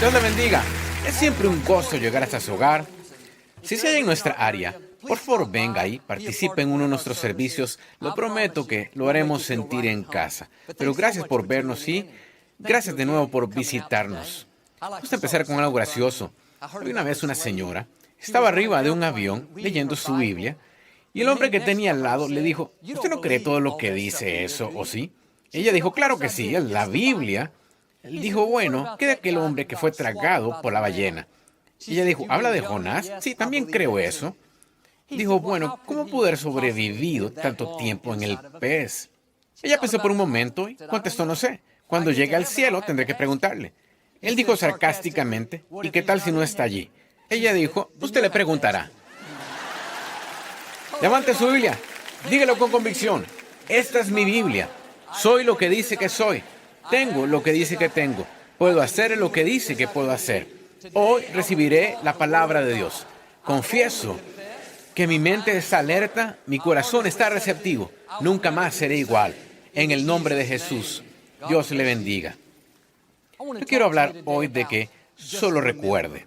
Dios le bendiga. Es siempre un gozo llegar hasta su hogar. Si se halla en nuestra área, por favor venga y participe en uno de nuestros servicios. Lo prometo que lo haremos sentir en casa. Pero gracias por vernos y gracias de nuevo por visitarnos. Vamos a empezar con algo gracioso. Hoy una vez una señora estaba arriba de un avión leyendo su Biblia y el hombre que tenía al lado le dijo, ¿usted no cree todo lo que dice eso, o sí? Ella dijo, claro que sí, es la Biblia. Él dijo, bueno, ¿qué de aquel hombre que fue tragado por la ballena? Y ella dijo, ¿habla de Jonás? Sí, también creo eso. Dijo, bueno, ¿cómo pudo haber sobrevivido tanto tiempo en el pez? Ella pensó por un momento y contestó, no sé. Cuando llegue al cielo tendré que preguntarle. Él dijo sarcásticamente, ¿y qué tal si no está allí? Ella dijo, usted le preguntará. Levante su Biblia, dígalo con convicción. Esta es mi Biblia. Soy lo que dice que soy. Tengo lo que dice que tengo. Puedo hacer lo que dice que puedo hacer. Hoy recibiré la palabra de Dios. Confieso que mi mente está alerta, mi corazón está receptivo. Nunca más seré igual. En el nombre de Jesús, Dios le bendiga. Yo quiero hablar hoy de que solo recuerde.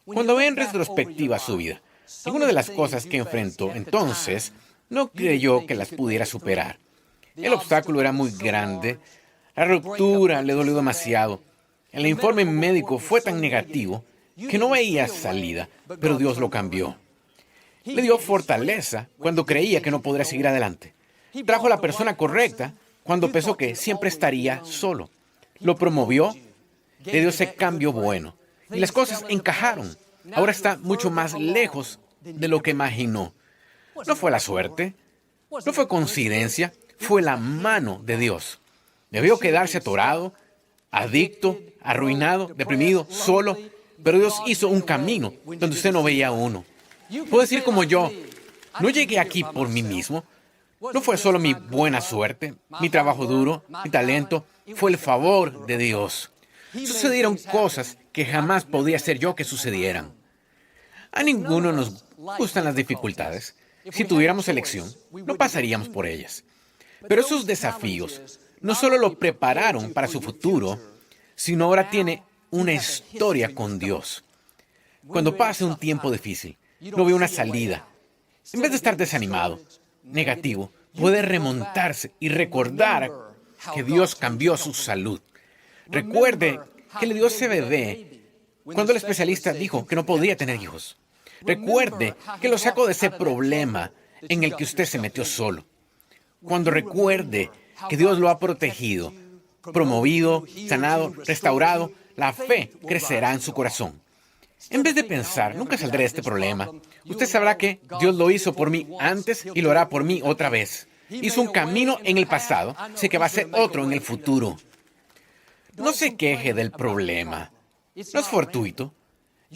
Cuando ve en retrospectiva su vida, alguna de las cosas que enfrentó entonces no creyó que las pudiera superar. El obstáculo era muy grande, la ruptura le dolió demasiado. El informe médico fue tan negativo que no veía salida, pero Dios lo cambió. Le dio fortaleza cuando creía que no podría seguir adelante. Trajo a la persona correcta cuando pensó que siempre estaría solo. Lo promovió, le dio ese cambio bueno. Y las cosas encajaron. Ahora está mucho más lejos de lo que imaginó. No fue la suerte, no fue coincidencia, fue la mano de Dios. Debió quedarse atorado, adicto, arruinado, deprimido, solo, pero Dios hizo un camino donde usted no veía uno. Puedo decir como yo, no llegué aquí por mí mismo, no fue solo mi buena suerte, mi trabajo duro, mi talento, fue el favor de Dios. Sucedieron cosas que jamás podía ser yo que sucedieran. A ninguno nos gustan las dificultades. Si tuviéramos elección, no pasaríamos por ellas. Pero esos desafíos no solo lo prepararon para su futuro, sino ahora tiene una historia con Dios. Cuando pase un tiempo difícil, no ve una salida. En vez de estar desanimado, negativo, puede remontarse y recordar que Dios cambió su salud. Recuerde que le dio ese bebé cuando el especialista dijo que no podía tener hijos. Recuerde que lo sacó de ese problema en el que usted se metió solo. Cuando recuerde que Dios lo ha protegido, promovido, sanado, restaurado, la fe crecerá en su corazón. En vez de pensar, nunca saldré de este problema, usted sabrá que Dios lo hizo por mí antes y lo hará por mí otra vez. Hizo un camino en el pasado, sé que va a ser otro en el futuro. No se queje del problema. No es fortuito.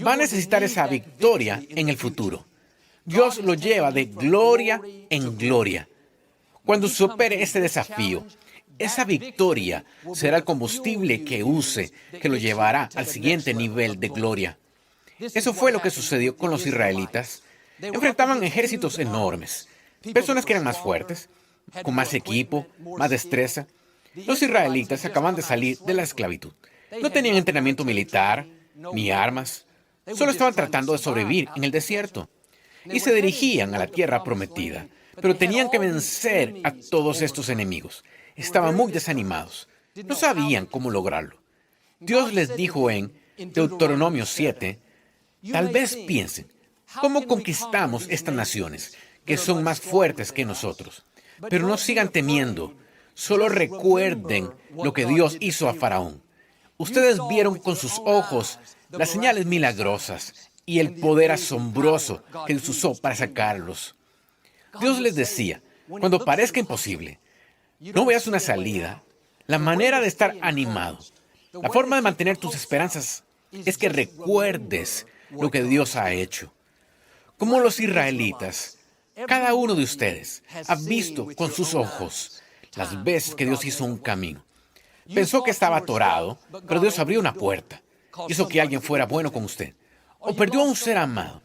Va a necesitar esa victoria en el futuro. Dios lo lleva de gloria en gloria. Cuando supere este desafío, esa victoria será el combustible que use, que lo llevará al siguiente nivel de gloria. Eso fue lo que sucedió con los israelitas. Enfrentaban ejércitos enormes, personas que eran más fuertes, con más equipo, más destreza. Los israelitas acaban de salir de la esclavitud. No tenían entrenamiento militar, ni armas. Solo estaban tratando de sobrevivir en el desierto. Y se dirigían a la tierra prometida. Pero tenían que vencer a todos estos enemigos. Estaban muy desanimados. No sabían cómo lograrlo. Dios les dijo en Deuteronomio 7, tal vez piensen, ¿cómo conquistamos estas naciones que son más fuertes que nosotros? Pero no sigan temiendo. Solo recuerden lo que Dios hizo a Faraón. Ustedes vieron con sus ojos las señales milagrosas y el poder asombroso que Dios usó para sacarlos. Dios les decía, cuando parezca imposible, no veas una salida, la manera de estar animado, la forma de mantener tus esperanzas es que recuerdes lo que Dios ha hecho. Como los israelitas, cada uno de ustedes ha visto con sus ojos las veces que Dios hizo un camino. Pensó que estaba atorado, pero Dios abrió una puerta. Hizo que alguien fuera bueno con usted. O perdió a un ser amado.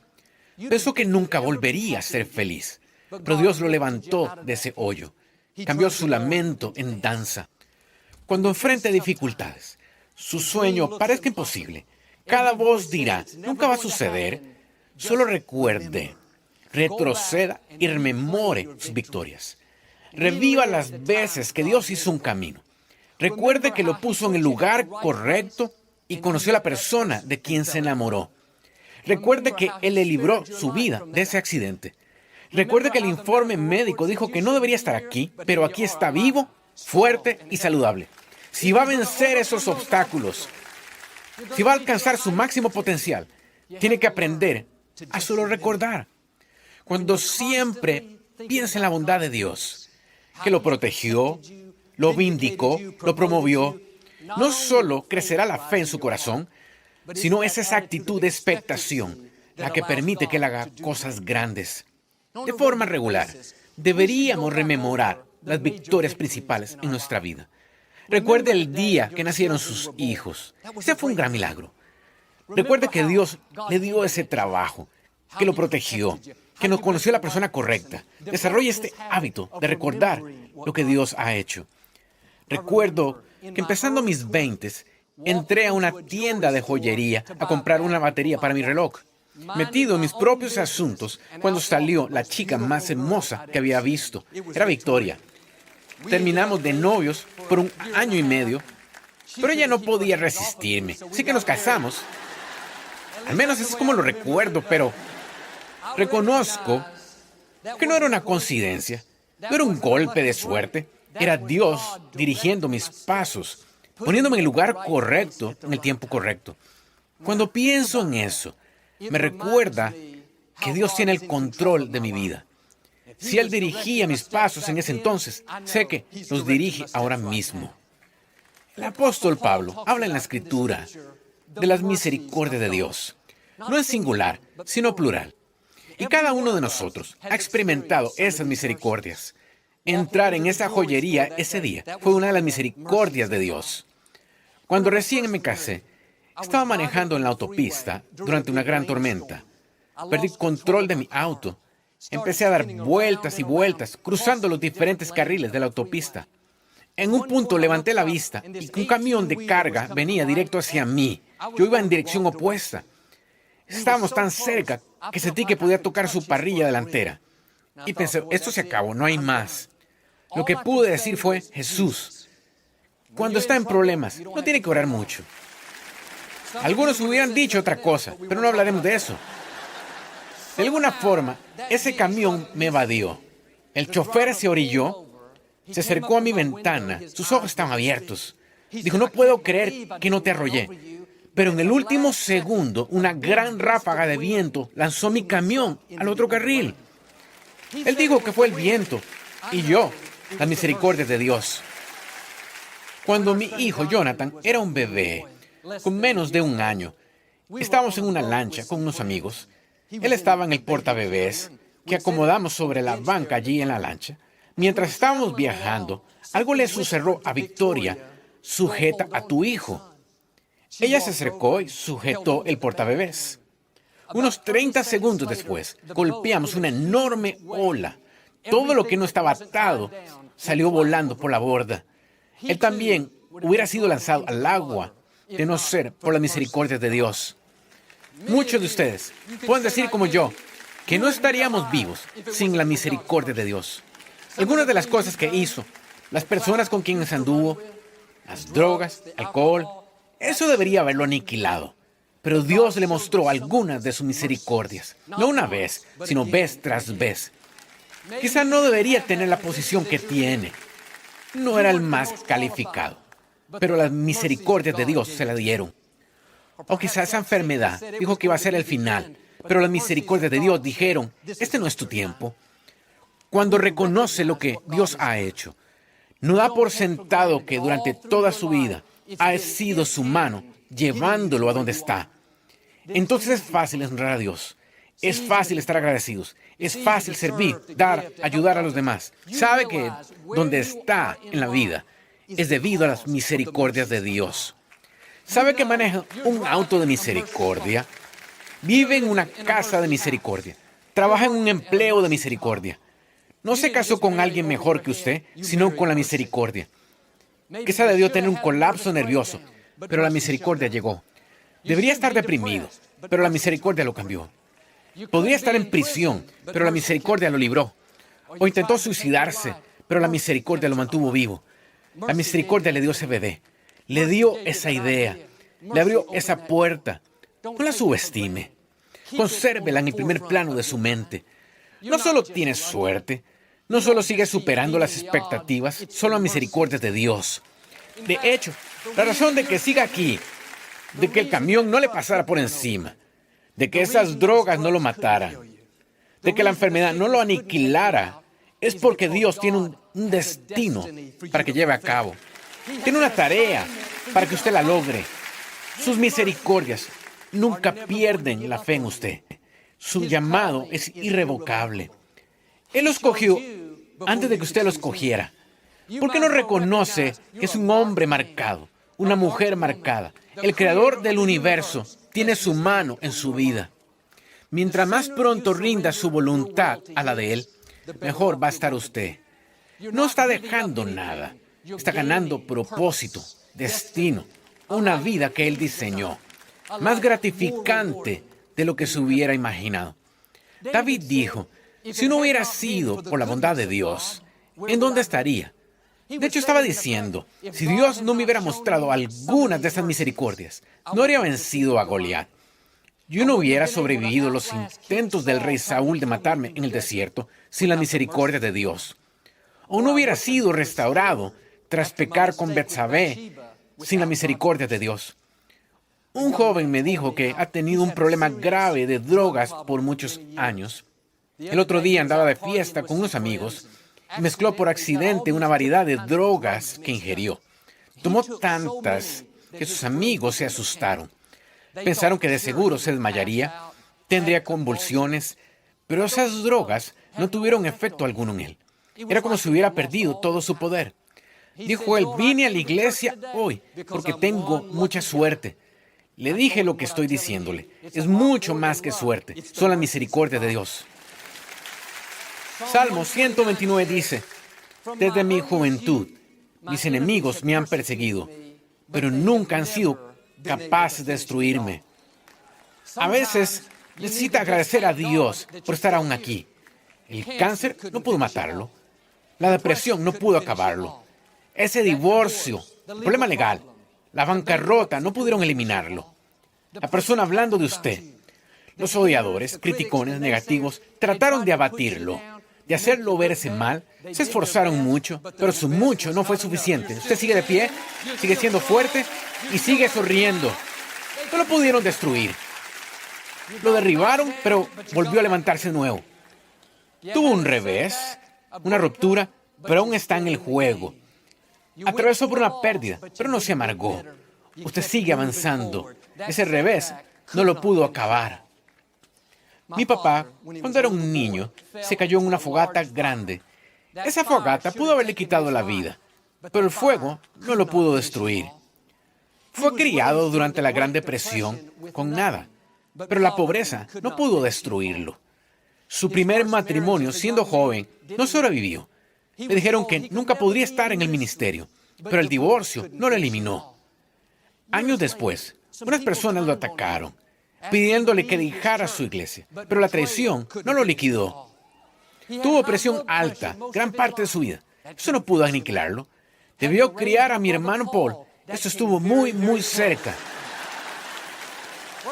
Pensó que nunca volvería a ser feliz. Pero Dios lo levantó de ese hoyo. Cambió su lamento en danza. Cuando enfrente dificultades, su sueño parezca imposible. Cada voz dirá, nunca va a suceder. Solo recuerde, retroceda y rememore sus victorias. Reviva las veces que Dios hizo un camino. Recuerde que lo puso en el lugar correcto y conoció a la persona de quien se enamoró. Recuerde que Él le libró su vida de ese accidente. Recuerde que el informe médico dijo que no debería estar aquí, pero aquí está vivo, fuerte y saludable. Si va a vencer esos obstáculos, si va a alcanzar su máximo potencial, tiene que aprender a solo recordar. Cuando siempre piensa en la bondad de Dios, que lo protegió, lo vindicó, lo promovió, no solo crecerá la fe en su corazón, sino es esa actitud de expectación la que permite que Él haga cosas grandes. De forma regular, deberíamos rememorar las victorias principales en nuestra vida. Recuerde el día que nacieron sus hijos. Ese fue un gran milagro. Recuerde que Dios le dio ese trabajo, que lo protegió, que nos conoció la persona correcta. Desarrolle este hábito de recordar lo que Dios ha hecho. Recuerdo que empezando mis 20s, entré a una tienda de joyería a comprar una batería para mi reloj. Metido en mis propios asuntos, cuando salió la chica más hermosa que había visto. Era Victoria. Terminamos de novios por 1 año y medio, pero ella no podía resistirme. Así que nos casamos. Al menos es como lo recuerdo, pero reconozco que no era una coincidencia, no era un golpe de suerte. Era Dios dirigiendo mis pasos, poniéndome en el lugar correcto, en el tiempo correcto. Cuando pienso en eso, me recuerda que Dios tiene el control de mi vida. Si Él dirigía mis pasos en ese entonces, sé que los dirige ahora mismo. El apóstol Pablo habla en la Escritura de las misericordias de Dios. No en singular, sino plural. Y cada uno de nosotros ha experimentado esas misericordias. Entrar en esa joyería ese día fue una de las misericordias de Dios. Cuando recién me casé, estaba manejando en la autopista durante una gran tormenta. Perdí control de mi auto. Empecé a dar vueltas y vueltas, cruzando los diferentes carriles de la autopista. En un punto levanté la vista y un camión de carga venía directo hacia mí. Yo iba en dirección opuesta. Estábamos tan cerca que sentí que podía tocar su parrilla delantera. Y pensé, esto se acabó, no hay más. Lo que pude decir fue, Jesús. Cuando está en problemas, no tiene que orar mucho. Algunos hubieran dicho otra cosa, pero no hablaremos de eso. De alguna forma, ese camión me evadió. El chofer se orilló, se acercó a mi ventana, sus ojos estaban abiertos. Dijo, no puedo creer que no te arrollé. Pero en el último segundo, una gran ráfaga de viento lanzó mi camión al otro carril. Él dijo que fue el viento y yo, la misericordia de Dios. Cuando mi hijo Jonathan era un bebé, con menos de 1 año, estábamos en una lancha con unos amigos. Él estaba en el portabebés que acomodamos sobre la banca allí en la lancha. Mientras estábamos viajando, algo le susurró a Victoria, sujeta a tu hijo. Ella se acercó y sujetó el portabebés. Unos 30 segundos después, golpeamos una enorme ola. Todo lo que no estaba atado salió volando por la borda. Él también hubiera sido lanzado al agua, de no ser por la misericordia de Dios. Muchos de ustedes pueden decir como yo, que no estaríamos vivos sin la misericordia de Dios. Algunas de las cosas que hizo, las personas con quienes anduvo, las drogas, alcohol, eso debería haberlo aniquilado. Pero Dios le mostró algunas de sus misericordias, no una vez, sino vez tras vez. Quizá no debería tener la posición que tiene. No era el más calificado, pero las misericordias de Dios se la dieron. O quizá esa enfermedad dijo que iba a ser el final, pero las misericordias de Dios dijeron, este no es tu tiempo. Cuando reconoce lo que Dios ha hecho, no da por sentado que durante toda su vida ha sido su mano llevándolo a donde está. Entonces es fácil honrar a Dios. Es fácil estar agradecidos. Es fácil servir, dar, ayudar a los demás. Sabe que donde está en la vida es debido a las misericordias de Dios. Sabe que maneja un auto de misericordia. Vive en una casa de misericordia. Trabaja en un empleo de misericordia. No se casó con alguien mejor que usted, sino con la misericordia. Quizá debió tener un colapso nervioso, pero la misericordia llegó. Debería estar deprimido, pero la misericordia lo cambió. Podría estar en prisión, pero la misericordia lo libró. O intentó suicidarse, pero la misericordia lo mantuvo vivo. La misericordia le dio ese bebé, le dio esa idea, le abrió esa puerta. No la subestime. Consérvela en el primer plano de su mente. No solo tiene suerte, no solo sigue superando las expectativas, son las misericordias de Dios. De hecho, la razón de que siga aquí, de que el camión no le pasara por encima, de que esas drogas no lo mataran, de que la enfermedad no lo aniquilara, es porque Dios tiene un destino para que lleve a cabo. Tiene una tarea para que usted la logre. Sus misericordias nunca pierden la fe en usted. Su llamado es irrevocable. Él lo escogió antes de que usted lo escogiera. ¿Por qué no reconoce que es un hombre marcado, una mujer marcada? El creador del universo tiene su mano en su vida. Mientras más pronto rinda su voluntad a la de Él, mejor va a estar usted. No está dejando nada. Está ganando propósito, destino, una vida que Él diseñó. Más gratificante de lo que se hubiera imaginado. David dijo, si no hubiera sido por la bondad de Dios, ¿en dónde estaría? De hecho, estaba diciendo, si Dios no me hubiera mostrado algunas de esas misericordias, no habría vencido a Goliat. Yo no hubiera sobrevivido los intentos del rey Saúl de matarme en el desierto sin la misericordia de Dios. O no hubiera sido restaurado tras pecar con Betsabé sin la misericordia de Dios. Un joven me dijo que ha tenido un problema grave de drogas por muchos años. El otro día andaba de fiesta con unos amigos y mezcló por accidente una variedad de drogas que ingirió. Tomó tantas que sus amigos se asustaron. Pensaron que de seguro se desmayaría, tendría convulsiones, pero esas drogas no tuvieron efecto alguno en él. Era como si hubiera perdido todo su poder. Dijo él, vine a la iglesia hoy porque tengo mucha suerte. Le dije lo que estoy diciéndole. Es mucho más que suerte. Son la misericordia de Dios. Salmo 129 dice, desde mi juventud, mis enemigos me han perseguido, pero nunca han sido capaces de destruirme. A veces necesita agradecer a Dios por estar aún aquí. El cáncer no pudo matarlo. La depresión no pudo acabarlo. Ese divorcio, el problema legal, la bancarrota no pudieron eliminarlo. La persona hablando de usted, los odiadores, criticones, negativos, trataron de abatirlo, de hacerlo verse mal. Se esforzaron mucho, pero su mucho no fue suficiente. Usted sigue de pie, sigue siendo fuerte y sigue sonriendo. No lo pudieron destruir. Lo derribaron, pero volvió a levantarse de nuevo. Tuvo un revés, una ruptura, pero aún está en el juego. Atravesó por una pérdida, pero no se amargó. Usted sigue avanzando. Ese revés no lo pudo acabar. Mi papá, cuando era un niño, se cayó en una fogata grande. Esa fogata pudo haberle quitado la vida, pero el fuego no lo pudo destruir. Fue criado durante la Gran Depresión con nada, pero la pobreza no pudo destruirlo. Su primer matrimonio, siendo joven, no sobrevivió. Le dijeron que nunca podría estar en el ministerio, pero el divorcio no lo eliminó. Años después, unas personas lo atacaron, pidiéndole que dejara su iglesia, pero la traición no lo liquidó. Tuvo presión alta gran parte de su vida. Eso no pudo aniquilarlo. Debió criar a mi hermano Paul. Esto estuvo muy, muy cerca.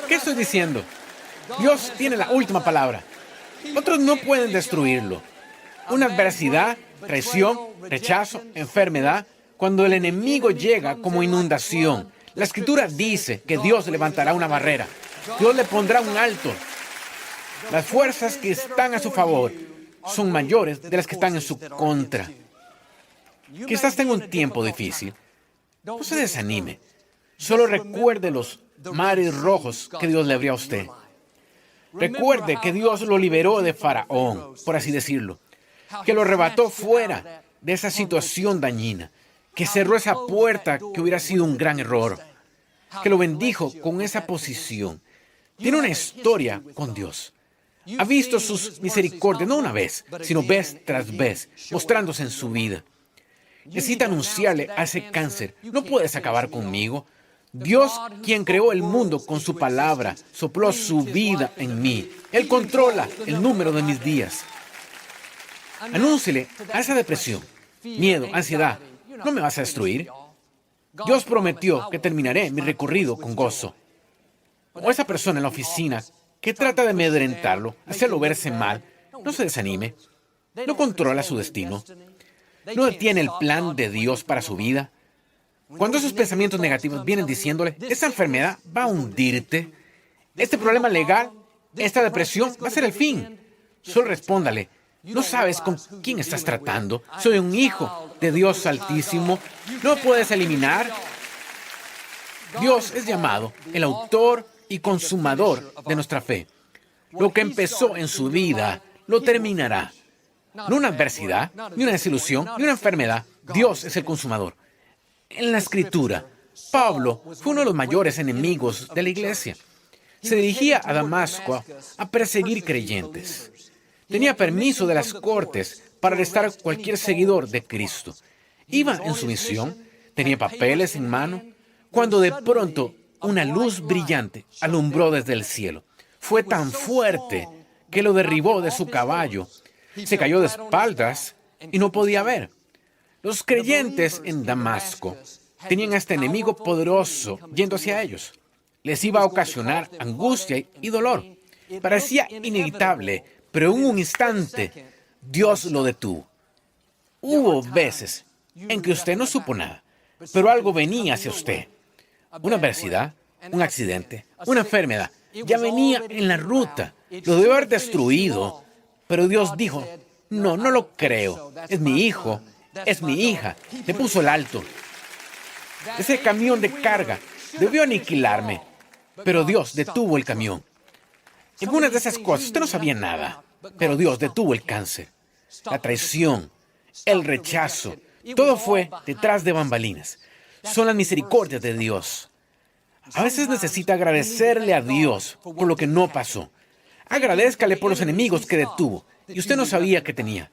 ¿Qué estoy diciendo? Dios tiene la última palabra. Otros no pueden destruirlo. Una adversidad, traición, rechazo, enfermedad, cuando el enemigo llega como inundación. La Escritura dice que Dios levantará una barrera. Dios le pondrá un alto. Las fuerzas que están a su favor son mayores de las que están en su contra. Quizás tenga un tiempo difícil. No se desanime. Solo recuerde los mares rojos que Dios le abrió a usted. Recuerde que Dios lo liberó de Faraón, por así decirlo. Que lo arrebató fuera de esa situación dañina. Que cerró esa puerta que hubiera sido un gran error. Que lo bendijo con esa posición. Tiene una historia con Dios. Ha visto sus misericordias, no una vez, sino vez tras vez, mostrándose en su vida. Necesita anunciarle a ese cáncer, no puedes acabar conmigo. Dios, quien creó el mundo con su palabra, sopló su vida en mí. Él controla el número de mis días. Anúnciele a esa depresión, miedo, ansiedad: no me vas a destruir. Dios prometió que terminaré mi recorrido con gozo. O esa persona en la oficina que trata de amedrentarlo, hacerlo verse mal, no se desanime. No controla su destino. No detiene el plan de Dios para su vida. Cuando esos pensamientos negativos vienen diciéndole: esta enfermedad va a hundirte, este problema legal, esta depresión va a ser el fin, solo respóndale: ¿no sabes con quién estás tratando? Soy un hijo de Dios Altísimo. ¿No puedes eliminar? Dios es llamado el autor y consumador de nuestra fe. Lo que empezó en su vida, lo terminará. No una adversidad, ni una desilusión, ni una enfermedad. Dios es el consumador. En la Escritura, Pablo fue uno de los mayores enemigos de la iglesia. Se dirigía a Damasco a perseguir creyentes. Tenía permiso de las cortes para arrestar a cualquier seguidor de Cristo. Iba en su misión, tenía papeles en mano, cuando de pronto una luz brillante alumbró desde el cielo. Fue tan fuerte que lo derribó de su caballo. Se cayó de espaldas y no podía ver. Los creyentes en Damasco tenían a este enemigo poderoso yendo hacia ellos. Les iba a ocasionar angustia y dolor. Parecía inevitable, pero en un instante Dios lo detuvo. Hubo veces en que usted no supo nada, pero algo venía hacia usted. Una adversidad, un accidente, una enfermedad, ya venía en la ruta. Lo debió haber destruido, pero Dios dijo: no, no lo creo. Es mi hijo, es mi hija. Le puso el alto. Ese camión de carga debió aniquilarme, pero Dios detuvo el camión. En algunas de esas cosas usted no sabía nada, pero Dios detuvo el cáncer, la traición, el rechazo. Todo fue detrás de bambalinas. Son las misericordias de Dios. A veces necesita agradecerle a Dios por lo que no pasó. Agradézcale por los enemigos que detuvo y usted no sabía que tenía.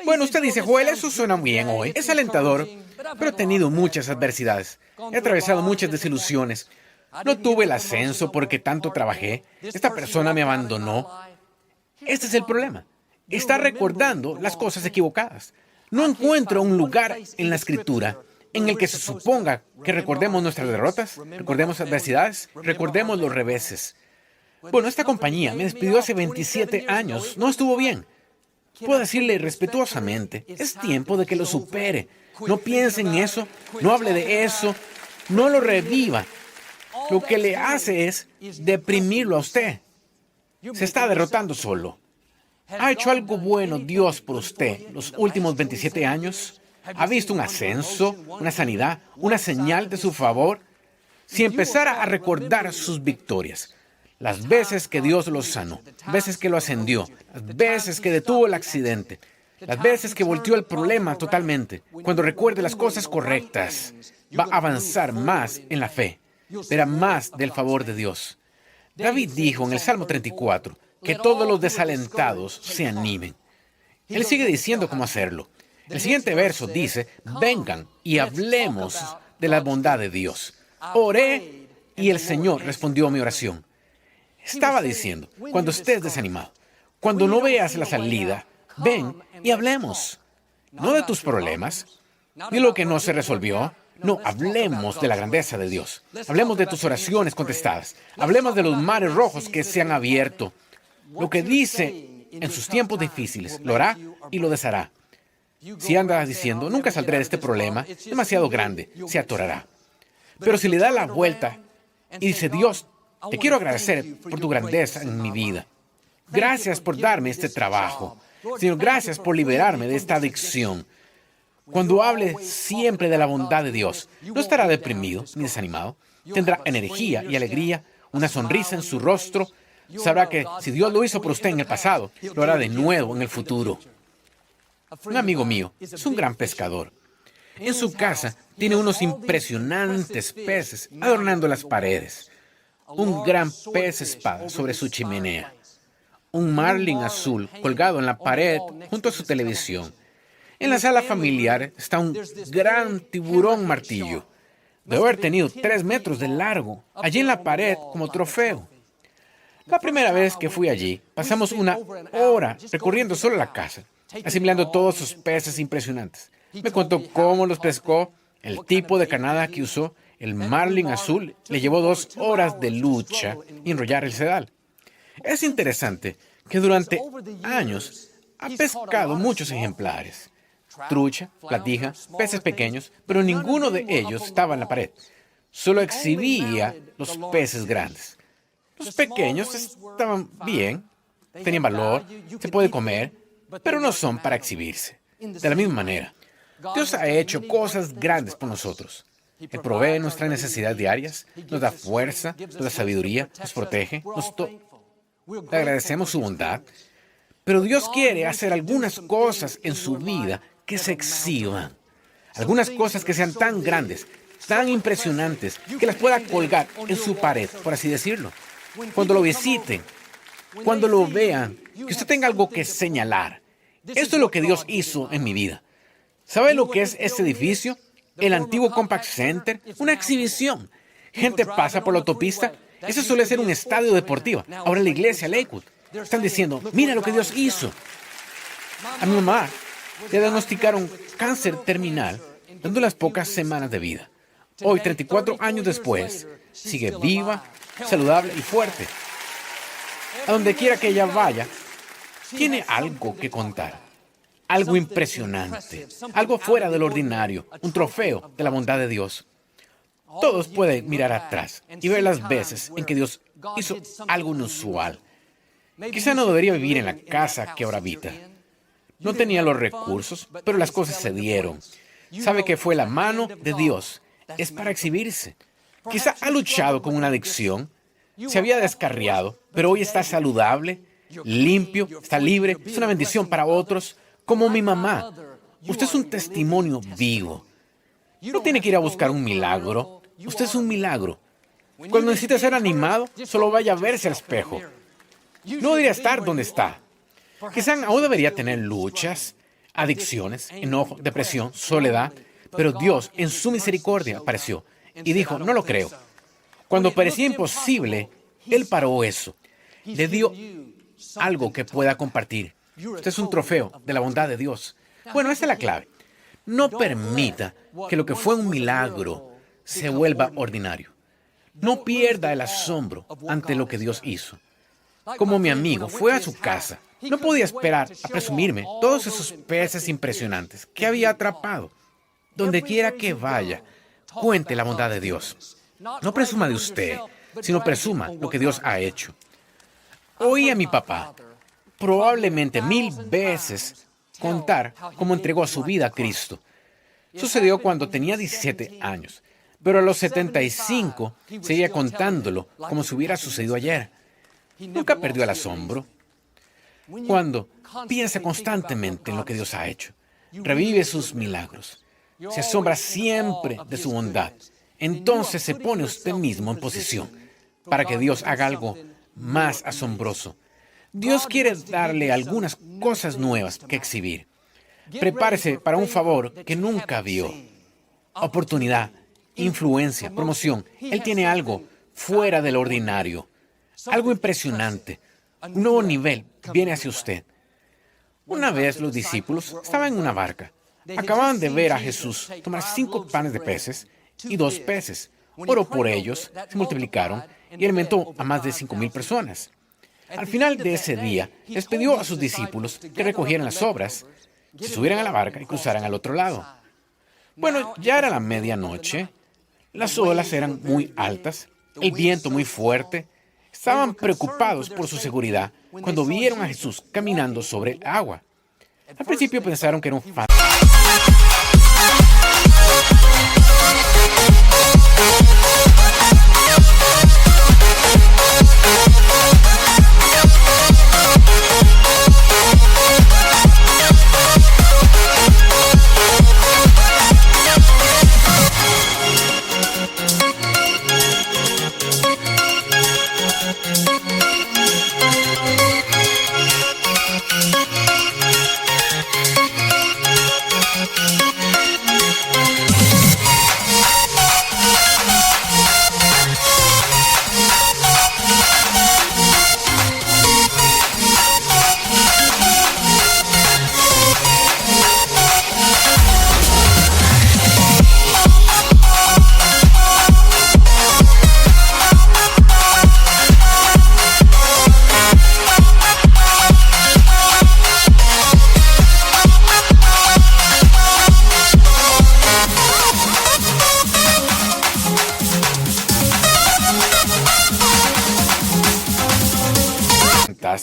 Bueno, usted dice: Joel, eso suena muy bien hoy. Es alentador, pero he tenido muchas adversidades. He atravesado muchas desilusiones. No tuve el ascenso porque tanto trabajé. Esta persona me abandonó. Este es el problema. Está recordando las cosas equivocadas. No encuentro un lugar en la Escritura en el que se suponga que recordemos nuestras derrotas, recordemos adversidades, recordemos los reveses. Bueno, esta compañía me despidió hace 27 años. No estuvo bien. Puedo decirle respetuosamente: es tiempo de que lo supere. No piense en eso, no hable de eso, no lo reviva. Lo que le hace es deprimirlo a usted. Se está derrotando solo. ¿Ha hecho algo bueno Dios por usted los últimos 27 años? ¿Ha visto un ascenso, una sanidad, una señal de su favor? Si empezara a recordar sus victorias, las veces que Dios lo sanó, las veces que lo ascendió, las veces que detuvo el accidente, las veces que volteó el problema totalmente, cuando recuerde las cosas correctas, va a avanzar más en la fe, verá más del favor de Dios. David dijo en el Salmo 34 que todos los desalentados se animen. Él sigue diciendo cómo hacerlo. El siguiente verso dice: vengan y hablemos de la bondad de Dios. Oré y el Señor respondió a mi oración. Estaba diciendo: cuando estés desanimado, cuando no veas la salida, ven y hablemos. No de tus problemas, ni lo que no se resolvió. No, hablemos de la grandeza de Dios. Hablemos de tus oraciones contestadas. Hablemos de los mares rojos que se han abierto. Lo que dice en sus tiempos difíciles, lo hará y lo deshará. Si andas diciendo: nunca saldré de este problema, demasiado grande, se atorará. Pero si le da la vuelta y dice: Dios, te quiero agradecer por tu grandeza en mi vida. Gracias por darme este trabajo. Señor, gracias por liberarme de esta adicción. Cuando hable siempre de la bondad de Dios, no estará deprimido ni desanimado. Tendrá energía y alegría, una sonrisa en su rostro. Sabrá que si Dios lo hizo por usted en el pasado, lo hará de nuevo en el futuro. Un amigo mío es un gran pescador. En su casa tiene unos impresionantes peces adornando las paredes. Un gran pez espada sobre su chimenea. Un marlin azul colgado en la pared junto a su televisión. En la sala familiar está un gran tiburón martillo. Debo haber tenido 3 metros de largo, allí en la pared como trofeo. La primera vez que fui allí, pasamos 1 hora recorriendo solo la casa, asimilando todos sus peces impresionantes. Me contó cómo los pescó, el tipo de carnada que usó. El marlin azul le llevó 2 horas de lucha y enrollar el sedal. Es interesante que durante años ha pescado muchos ejemplares. Trucha, platija, peces pequeños, pero ninguno de ellos estaba en la pared. Solo exhibía los peces grandes. Los pequeños estaban bien, tenían valor, se puede comer, pero no son para exhibirse. De la misma manera, Dios ha hecho cosas grandes por nosotros. Él provee nuestras necesidades diarias, nos da fuerza, nos da sabiduría, nos protege, le agradecemos su bondad. Pero Dios quiere hacer algunas cosas en su vida que se exhiban. Algunas cosas que sean tan grandes, tan impresionantes, que las pueda colgar en su pared, por así decirlo. Cuando lo visiten, cuando lo vean, que usted tenga algo que señalar. Esto es lo que Dios hizo en mi vida. ¿Sabe lo que es este edificio? El antiguo Compaq Center, una exhibición. Gente pasa por la autopista. Eso suele ser un estadio deportivo. Ahora la iglesia, Lakewood, están diciendo, mira lo que Dios hizo. A mi mamá le diagnosticaron cáncer terminal, dando las pocas semanas de vida. Hoy, 34 años después, sigue viva, saludable y fuerte. A donde quiera que ella vaya, tiene algo que contar. Algo impresionante, algo fuera del ordinario, un trofeo de la bondad de Dios. Todos pueden mirar atrás y ver las veces en que Dios hizo algo inusual. Quizá no debería vivir en la casa que ahora habita. No tenía los recursos, pero las cosas se dieron. Sabe que fue la mano de Dios. Es para exhibirse. Quizá ha luchado con una adicción, se había descarriado, pero hoy está saludable, limpio, está libre, es una bendición para otros. Como mi mamá, usted es un testimonio vivo. No tiene que ir a buscar un milagro. Usted es un milagro. Cuando necesite ser animado, solo vaya a verse al espejo. No debería estar donde está. Quizá aún debería tener luchas, adicciones, enojo, depresión, soledad. Pero Dios, en su misericordia, apareció y dijo, no lo creo. Cuando parecía imposible, Él paró eso. Le dio algo que pueda compartir. Usted es un trofeo de la bondad de Dios. Bueno, esa es la clave. No permita que lo que fue un milagro se vuelva ordinario. No pierda el asombro ante lo que Dios hizo. Como mi amigo fue a su casa, no podía esperar a presumirme todos esos peces impresionantes que había atrapado. Donde quiera que vaya, cuente la bondad de Dios. No presuma de usted, sino presuma lo que Dios ha hecho. Oí a mi papá, probablemente 1000 veces, contar cómo entregó su vida a Cristo. Sucedió cuando tenía 17 años, pero a los 75 seguía contándolo como si hubiera sucedido ayer. Nunca perdió el asombro. Cuando piensa constantemente en lo que Dios ha hecho, revive sus milagros, se asombra siempre de su bondad, entonces se pone usted mismo en posición para que Dios haga algo más asombroso. Dios quiere darle algunas cosas nuevas que exhibir. Prepárese para un favor que nunca vio. Oportunidad, influencia, promoción. Él tiene algo fuera del ordinario. Algo impresionante. Un nuevo nivel viene hacia usted. Una vez los discípulos estaban en una barca. Acababan de ver a Jesús tomar 5 panes de peces y 2 peces. Oró por ellos, se multiplicaron y alimentó a más de 5,000 personas. Al final de ese día, les pidió a sus discípulos que recogieran las sobras, se subieran a la barca y cruzaran al otro lado. Bueno, ya era la medianoche, las olas eran muy altas, el viento muy fuerte. Estaban preocupados por su seguridad cuando vieron a Jesús caminando sobre el agua. Al principio pensaron que era un fantasma.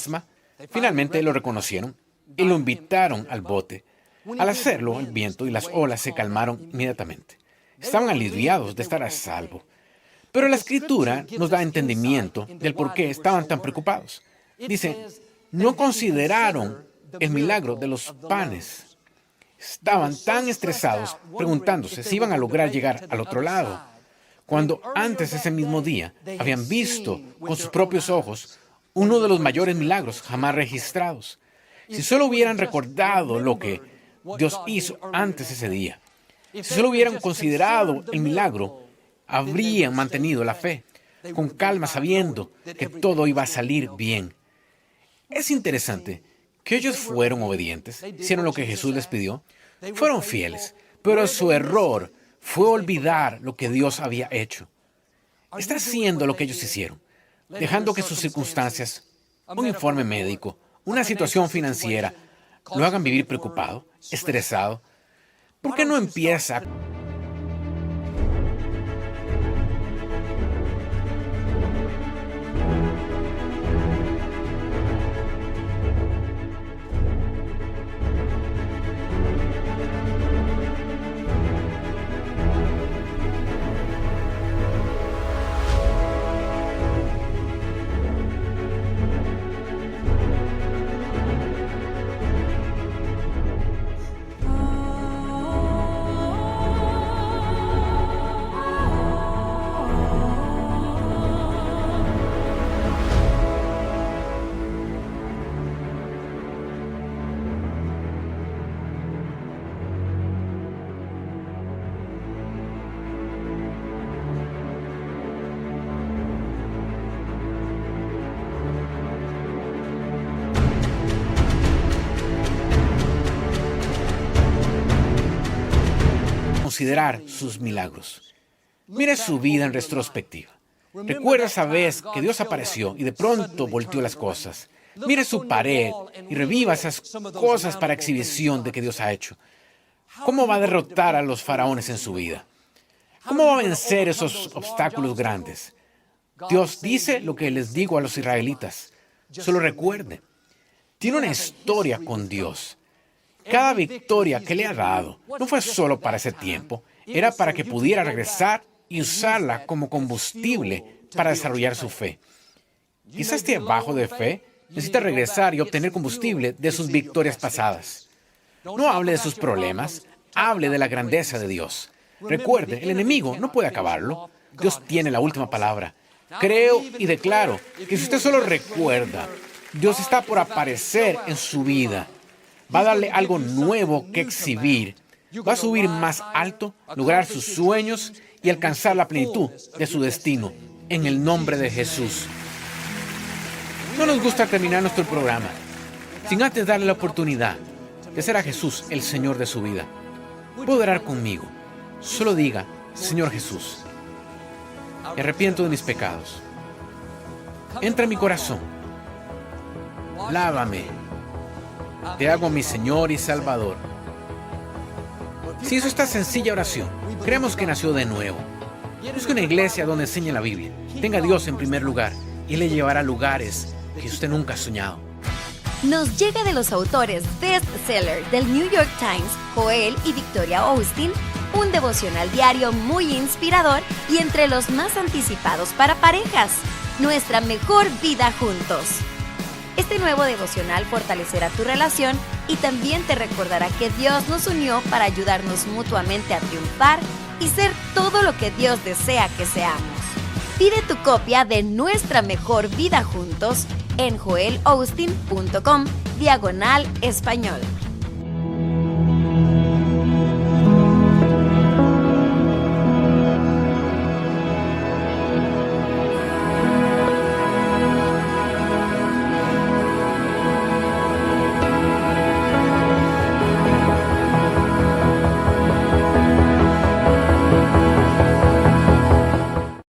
pasma, finalmente lo reconocieron y lo invitaron al bote. Al hacerlo, el viento y las olas se calmaron inmediatamente. Estaban aliviados de estar a salvo. Pero la Escritura nos da entendimiento del por qué estaban tan preocupados. Dice, no consideraron el milagro de los panes. Estaban tan estresados preguntándose si iban a lograr llegar al otro lado, cuando antes ese mismo día habían visto con sus propios ojos uno de los mayores milagros jamás registrados. Si solo hubieran recordado lo que Dios hizo antes ese día, si solo hubieran considerado el milagro, habrían mantenido la fe, con calma, sabiendo que todo iba a salir bien. Es interesante que ellos fueron obedientes, hicieron lo que Jesús les pidió, fueron fieles, pero su error fue olvidar lo que Dios había hecho. Está haciendo lo que ellos hicieron, dejando que sus circunstancias, un informe médico, una situación financiera, lo hagan vivir preocupado, estresado. ¿Por qué no empieza considerar sus milagros? Mire su vida en retrospectiva. Recuerda esa vez que Dios apareció y de pronto volteó las cosas. Mire su pared y reviva esas cosas para exhibición de que Dios ha hecho. ¿Cómo va a derrotar a los faraones en su vida? ¿Cómo va a vencer esos obstáculos grandes? Dios dice lo que les digo a los israelitas. Solo recuerde, tiene una historia con Dios. Cada victoria que le ha dado no fue solo para ese tiempo, era para que pudiera regresar y usarla como combustible para desarrollar su fe. Quizás esté bajo de fe, necesita regresar y obtener combustible de sus victorias pasadas. No hable de sus problemas, hable de la grandeza de Dios. Recuerde, el enemigo no puede acabarlo. Dios tiene la última palabra. Creo y declaro que si usted solo recuerda, Dios está por aparecer en su vida. Va a darle algo nuevo que exhibir. Va a subir más alto, lograr sus sueños y alcanzar la plenitud de su destino. En el nombre de Jesús. No nos gusta terminar nuestro programa sin antes darle la oportunidad de ser a Jesús el Señor de su vida. Puede orar conmigo. Solo diga, Señor Jesús, me arrepiento de mis pecados. Entra en mi corazón. Lávame. Te hago mi Señor y Salvador. Si hizo esta sencilla oración, creemos que nació de nuevo. Busque una iglesia donde enseñe la Biblia. Tenga a Dios en primer lugar y le llevará a lugares que usted nunca ha soñado. Nos llega de los autores bestseller del New York Times, Joel y Victoria Austin, un devocional diario muy inspirador y entre los más anticipados para parejas. Nuestra mejor vida juntos. Este nuevo devocional fortalecerá tu relación y también te recordará que Dios nos unió para ayudarnos mutuamente a triunfar y ser todo lo que Dios desea que seamos. Pide tu copia de Nuestra Mejor Vida Juntos en joelaustin.com/español.